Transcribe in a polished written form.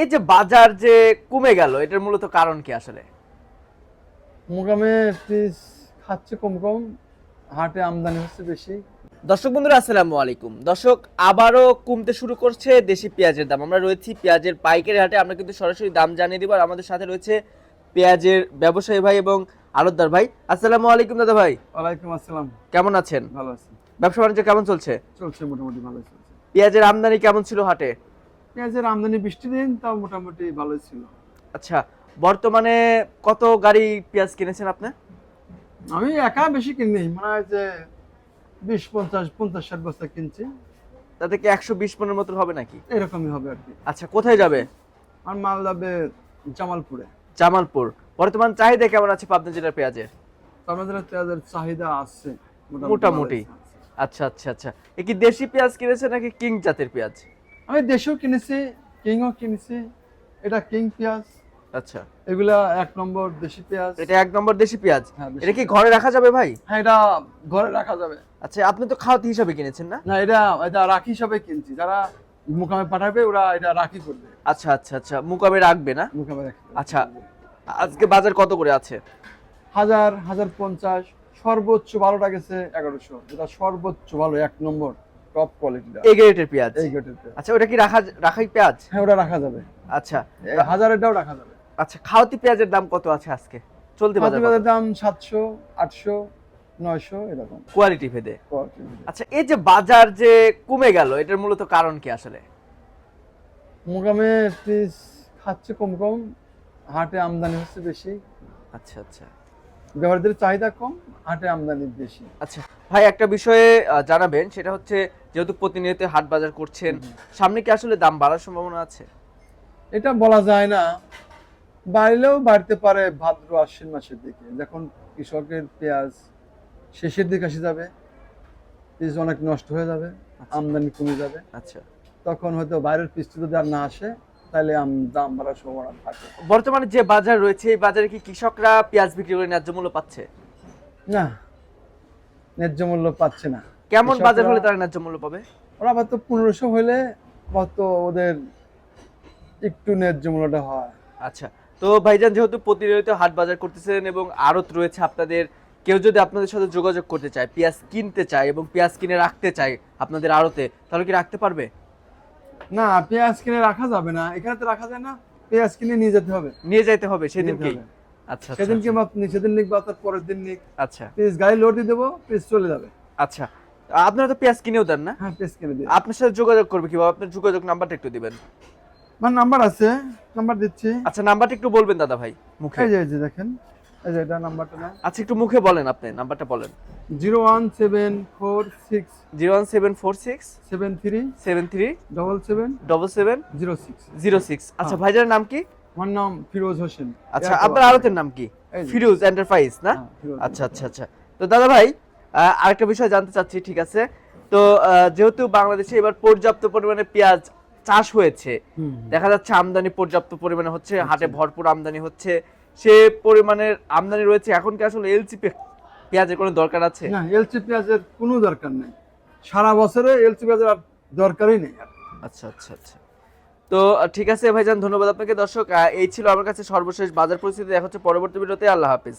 এই যে বাজার যে কমে গেল, এটার মূলত কারণ কি আসলে? মোকামে পিস খাচ্ছে কম কম, হাটে আমদানি হচ্ছে বেশি। দর্শক বন্ধুরা আসসালামু আলাইকুম। দর্শক, আবারও কমতে শুরু করছে দেশি পেঁয়াজের দাম। আমরা রয়েছি পেঁয়াজের পাইকারি হাটে, আমরা কিন্তু সরাসরি দাম জানিয়ে দিব। আর আমাদের সাথে রয়েছে পেঁয়াজের ব্যবসায়ী ভাই এবং আড়তদার ভাই। আসসালামু আলাইকুম দাদা ভাই। ওয়ালাইকুম আসসালাম। কেমন আছেন? ভালো আছি। ব্যবসা বাণিজ্য কেমন চলছে? চলছে মোটামুটি ভালোই চলছে। পেঁয়াজের আমদানি কেমন ছিল হাটে? পেঁয়াজের আমদানি বৃষ্টি দিন তাও মোটামুটি ভালোই ছিল। আচ্ছা, বর্তমানে কত গাড়ি পেঁয়াজ কিনেছেন আপনি? আমি একা বেশি কিনি, মনে হয় যে 20, 50, 50, 60 বস্তা কিনছি। তাতে কি 120 মনের মতো হবে নাকি? এরকমই হবে আর কি। আচ্ছা, কোথায় যাবে? আর মাল যাবে জামালপুরে। জামালপুর। বর্তমান চাহিদা কেমন আছে পাবনা জেলার পেঁয়াজের? তো আমাদের পেঁয়াজের চাহিদা আছে মোটামুটি। ভালোই আছে। আচ্ছা আচ্ছা আচ্ছা, এ কি দেশি পেঁয়াজ কিনেছে নাকি কিং জাতের পেঁয়াজ? আমি দেশেও কিনেছি, কিংও কিনেছি। এটা কিং পেঁয়াজ, আচ্ছা, এগুলা 1 নম্বর দেশি পেঁয়াজ। এটা 1 নম্বর দেশি পেঁয়াজ। হ্যাঁ, দেশি এটা কি পেঁয়াজ। ঘরে রাখা যাবে ভাই? হ্যাঁ, এটা ঘরে রাখা যাবে। আচ্ছা, আপনি তো খাওয়াতি হিসাবে কিনেছেন না? না, এটা এটা রাখি হিসাবে কিনছি। যারা মুকামে পাঠাবে ওরা এটা রাখি করবে, আচ্ছা আচ্ছা আচ্ছা, মুকামে রাখবে না? মুকামে রাখবে। আচ্ছা, আজকে বাজার কত করে আছে? 1000, 1050, সর্বোচ্চ ভালোটা গেছে 1100, যেটা সর্বোচ্চ ভালো 1 নম্বর টপ কোয়ালিটিটা, এই গ্রেডের পেঁয়াজ। এই গেটের পেঁয়াজ। আচ্ছা, ওটা কি রাখাই পেঁয়াজ? হ্যাঁ, ওটা রাখা যাবে। আচ্ছা 1000-এরটাও রাখা যাবে। আচ্ছা, খাওয়াতি পেঁয়াজের দাম কত আছে আজকে? চলতি বাজার বাজারের দাম 700, 800, 900 এরকম কোয়ালিটি ভেদে। কোয়ালিটি। আচ্ছা, এই যে বাজার যে কমে গেল, এটার মূলত কারণ কি আসলে? মুকামে পিস খাচ্ছে কম কম, হাটে আমদানি হচ্ছে বেশি। আচ্ছা আচ্ছা ব্যবহারীদের চাহিদা কম, হাটে আমদানি বেশি। আচ্ছা ভাই, একটা বিষয়ে জানাবেন, সেটা হচ্ছে যেহেতু প্রতিনিয়ত হাট বাজার করছেন, সামনে কি আসলে দাম বাড়ার সম্ভাবনা আছে? এটা বলা যায় না, বাড়লেও বাড়তে পারে ভাদ্র আশ্বিন মাসের দিকে, যখন কৃষকের পেঁয়াজ শেষের দিকে আসে যাবে, পিস অনেক নষ্ট হয়ে যাবে, আমদানি কমে যাবে। আচ্ছা, তখন হয়তো বাইরের পিস যদি আর না আসে, তাহলে দাম বাড়ার সম্ভাবনা থাকে। বর্তমানে যে বাজার রয়েছে, এই বাজারে কি কৃষকরা পেঁয়াজ বিক্রি করে ন্যায্য মূল্য পাচ্ছে? না, ন্যায্য মূল্য পাচ্ছে না। কেমন কৃষকরা- বাজার হলে তারা ন্যায্য মূল্য পাবে? ওরা হয়তো 1500 হলে হয়তো ওদের একটু ন্যায্য মূল্যটা হয়। আচ্ছা, তো ভাইজান যেহেতু প্রতিনিয়ত হাট বাজার করতেছেন এবং আড়ত রয়েছে আপনাদের, কেউ যদি আপনাদের সাথে যোগাযোগ করতে চায়, পেঁয়াজ কিনতে চায় এবং পেঁয়াজ কিনে রাখতে চায় আপনাদের আড়তে, তাহলে কি রাখতে পারবে? না, পেঁয়াজ কিনে রাখা যাবে না, এখানে তো রাখা যায় না। পেঁয়াজ কিনে নিয়ে যেতে হবে, নিয়ে যাইতে হবে নিয়ে সেদিনকেই? যেতে হবে। আচ্ছা আচ্ছা সেদিনকে সেদিন নিক বা তার পরের দিন নিক, আচ্ছা পিস গাড়ি লোড দিয়ে দেবো, পিস চলে যাবে। আচ্ছা, আপনারা তো পেঁয়াজ কিনেও দেন না? হ্যাঁ, পিস কিনে দিয়ে। আপনার সাথে যোগাযোগ করবে কিভাবে? আপনার যোগাযোগ নাম্বারটা একটু দিবেন। আমার নাম্বার আছে, নাম্বার দিচ্ছি। আচ্ছা, নাম্বারটা একটু বলবেন দাদা ভাই মুখে। এই যে দেখেন, এই যে এটা নাম্বারটা না, আচ্ছা, একটু মুখে বলেন, আপনি নাম্বারটা বলেন। 01746 01746 73 73 77 77 06। 06। আচ্ছা, ভাইজানের নাম কি? আমার নাম ফিরোজ হোসেন। আচ্ছা, আপনার আড়তের নাম কি? এই যে। ফিরোজ এন্টারপ্রাইজ না? হ্যাঁ, ফিরোজ আচ্ছা আচ্ছা আচ্ছা। তো দাদা ভাই, আরেকটা বিষয় জানতে চাচ্ছি, ঠিক আছে? তো যেহেতু বাংলাদেশে এবার পর্যাপ্ত পরিমাণে পেঁয়াজ চাষ হয়েছে, হুম। দেখা যাচ্ছে আমদানি পর্যাপ্ত পরিমাণে হচ্ছে, হাটে ভরপুর আমদানি হচ্ছে, সে পরিমাণের আমদানি রয়েছে, এখন কি আসলে এলসি পেঁয়াজের কোনো দরকার আছে? না, এলসি পেঁয়াজের কোনো দরকার নেই। সারা বছরে এলসি পেঁয়াজের আর দরকারই নেই। আচ্ছা আচ্ছা আচ্ছা। তো ঠিক আছে ভাইজান, ধন্যবাদ আপনাকে। দর্শক, এই ছিল আমার কাছে সর্বশেষ বাজার পরিস্থিতি। দেখা হচ্ছে পরবর্তী ভিডিওতে। আল্লাহ হাফিজ।